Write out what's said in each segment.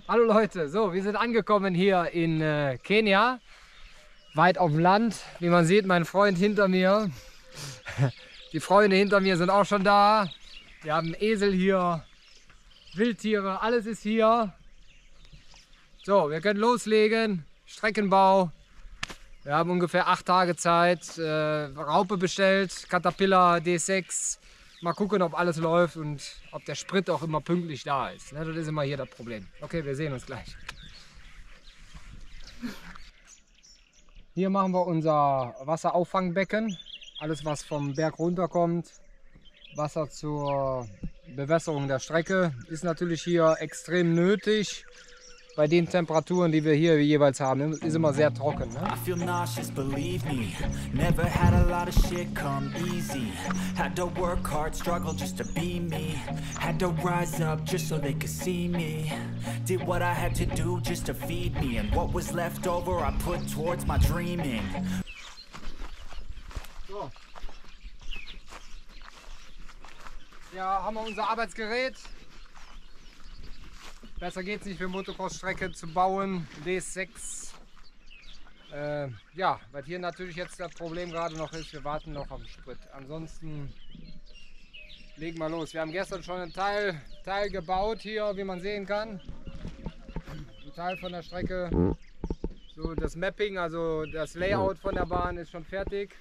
Hallo Leute, so wir sind angekommen hier in Kenia, weit auf dem Land. Wie man sieht, mein Freund hinter mir, die Freunde hinter mir sind auch schon da. Wir haben Esel hier, Wildtiere, alles ist hier. So, wir können loslegen, Streckenbau. Wir haben ungefähr 8 Tage Zeit, Raupe bestellt, Caterpillar D6. Mal gucken, ob alles läuft und ob der Sprit auch immer pünktlich da ist. Das ist immer hier das Problem. Okay, wir sehen uns gleich. Hier machen wir unser Wasserauffangbecken. Alles, was vom Berg runterkommt. Wasser zur Bewässerung der Strecke ist natürlich hier extrem nötig. Bei den Temperaturen, die wir hier jeweils haben, ist immer sehr trocken. Ne? I feel nauseous, believe me. Never had a lot of shit come easy. Had to work hard, struggle just to be me. Had to rise up just so they could see me. Did what I had to do just to feed me. And what was left over I put towards my dreaming. So. Ja, haben wir unser Arbeitsgerät. Besser geht es nicht für Motocross-Strecke zu bauen, D6. Ja, weil hier natürlich jetzt das Problem gerade noch ist, wir warten noch auf den Sprit. Ansonsten legen wir los. Wir haben gestern schon einen Teil gebaut hier, wie man sehen kann. Ein Teil von der Strecke. So, das Mapping, also das Layout von der Bahn ist schon fertig.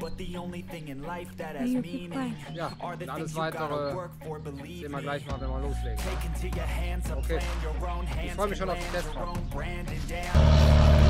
But the only thing in life that has meaning are the things you gotta work for, believe me. Take into your hands, a plan, your own hands, your own brand and down.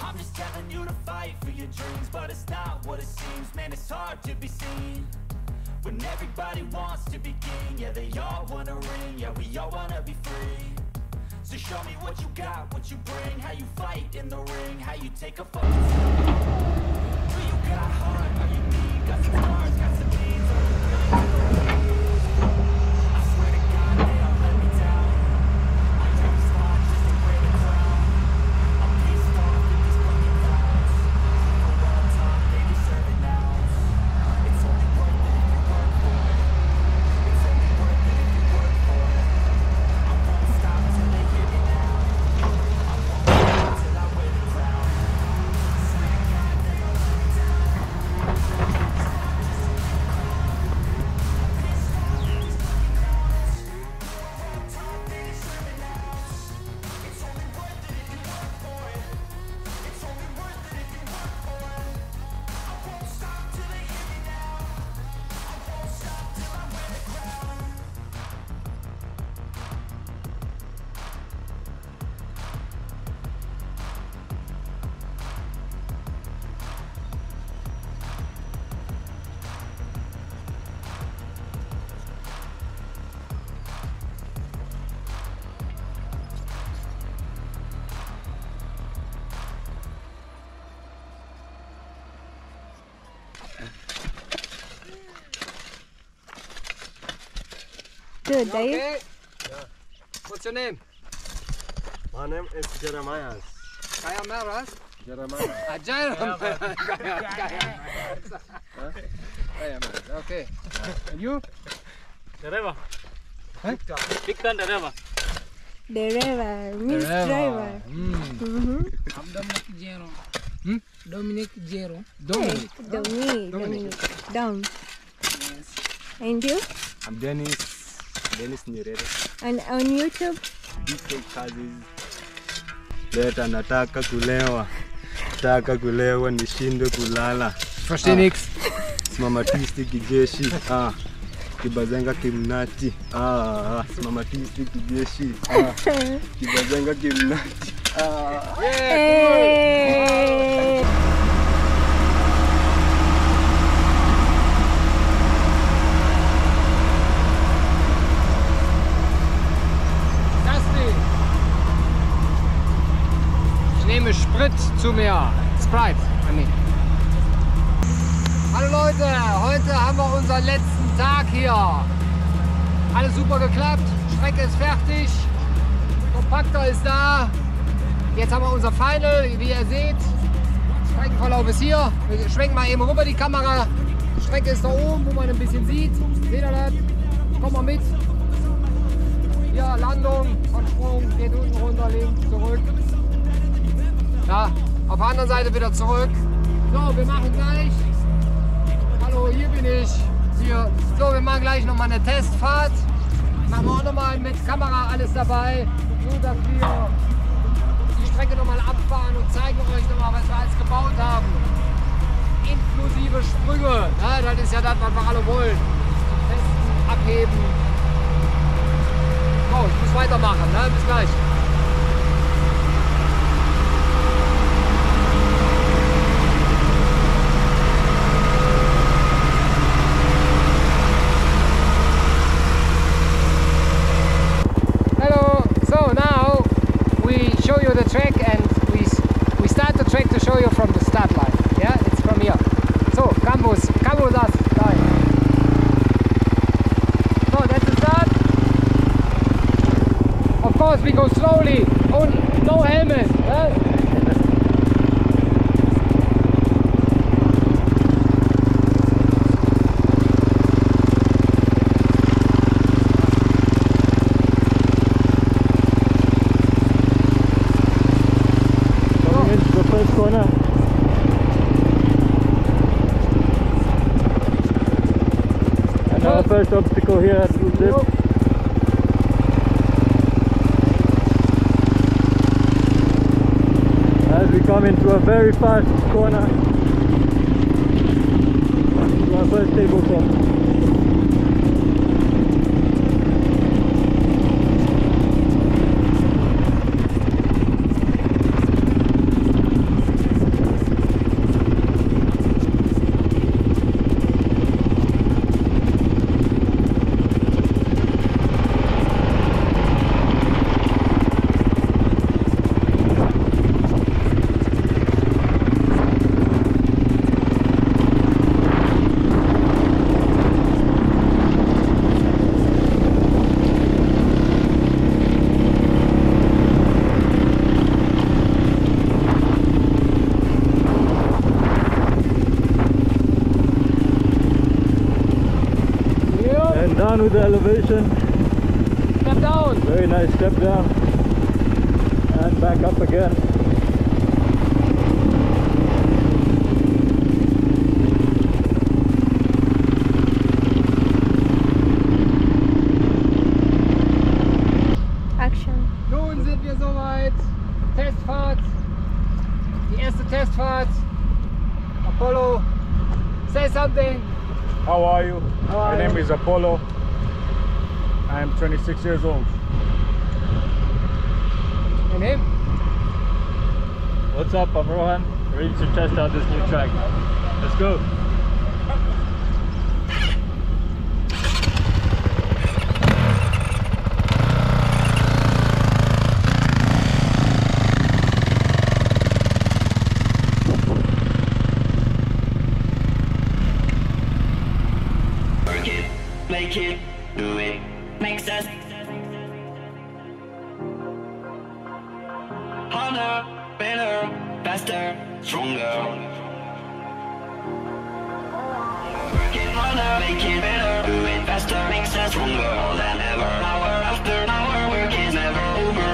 I'm just telling you to fight for your dreams, but it's not what it seems. Man, it's hard to be seen when everybody wants to be king. Yeah, they all wanna ring, yeah, we all wanna be free. So show me what you got, what you bring, how you fight in the ring, how you take a fucking swing. Do you got heart, are you mean? Got some scars, got some needs, are you really? I swear to God, they all let me down. I dream this far just to wear the crown. I'm pissed off with these fucking clowns. For all time, they deserve it now. It's only worth it if you work for it. It's only worth it if you work for it. I won't stop till they hear me now. I won't stop till I wear the crown. I swear to God, they all let me down. I dream this far just to wear the crown. I'm pissed off with these fucking clowns. For all time, they deserve it now. It's only worth it if you work for it. It's only worth it if you work for it. I won't stop till they hear me now. I won't stop till I wear the crown. Good, Dave. Okay. Yeah. What's your name? My name is Jeremiah. Kayamaras? Jeremiah. Kayamaras. Okay. And you? Dereva. Victor. Victor Dereva. Driver means driver. I'm Dominic Gero. Dominic Gero. Dominic. Dominic. Dom. Yes. And you? I'm Dennis Nyerere. And on YouTube? DK Kazi. Leta nataka kulewa nishinde kulala. Verstehe nix. Simama tisti kijeshi. Kibazenga kimnati. Simama tisti kijeshi. Kibazenga kimnati. Hey. Ich nehme Sprit zu mir. Sprite. Hallo Leute, heute haben wir unseren letzten Tag hier. Alles super geklappt, Strecke ist fertig, Kompakter ist da. Jetzt haben wir unser Final, wie ihr seht. Streckenverlauf ist hier. Wir schwenken mal eben rüber die Kamera. Die Strecke ist da oben, wo man ein bisschen sieht. Seht ihr das? Kommt mal mit. Hier Landung und Sprung, geht unten runter, links, zurück. Ja, auf der anderen Seite wieder zurück. So, wir machen gleich. Hallo, hier bin ich. Hier. So, wir machen gleich nochmal eine Testfahrt. Machen wir auch nochmal mit Kamera alles dabei, so dass wir die Strecke nochmal abfahren und zeigen euch nochmal, was wir alles gebaut haben. Inklusive Sprünge. Ja, das ist ja das, was wir alle wollen. Testen, abheben. So, ich muss weitermachen. Ne? Bis gleich. Show you the track, and we start the track to show you from the start line. Yeah, it's from here. So, come with us, guys. So that's the start. Of course, we go slowly. No helmet. Yeah? First obstacle here at the dip. As we come into a very fast corner, to our first tabletop. Down with the elevation. Step down. Very nice step down. And back up again. Action. Nun sind wir soweit. Testfahrt. Die erste Testfahrt. Apollo, say something. How are you? My name is Apollo. I am 26 years old. Your name? What's up? I'm Rohan. Ready to test out this new track. Let's go. Make it, do it, makes us harder, better, faster, stronger. Work it harder, make it better, do it faster, makes us stronger than ever. Hour after hour, work is never over.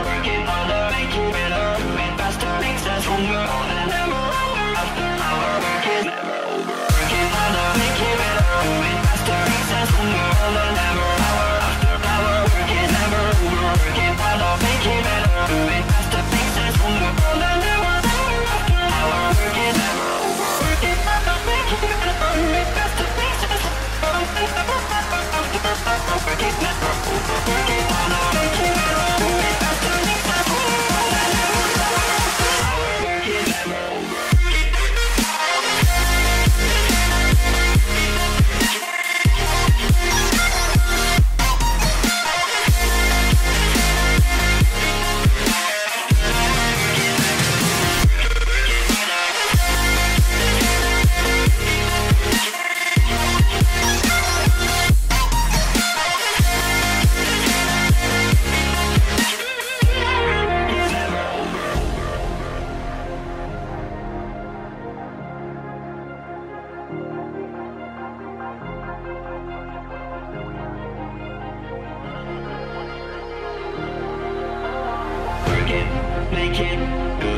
make it.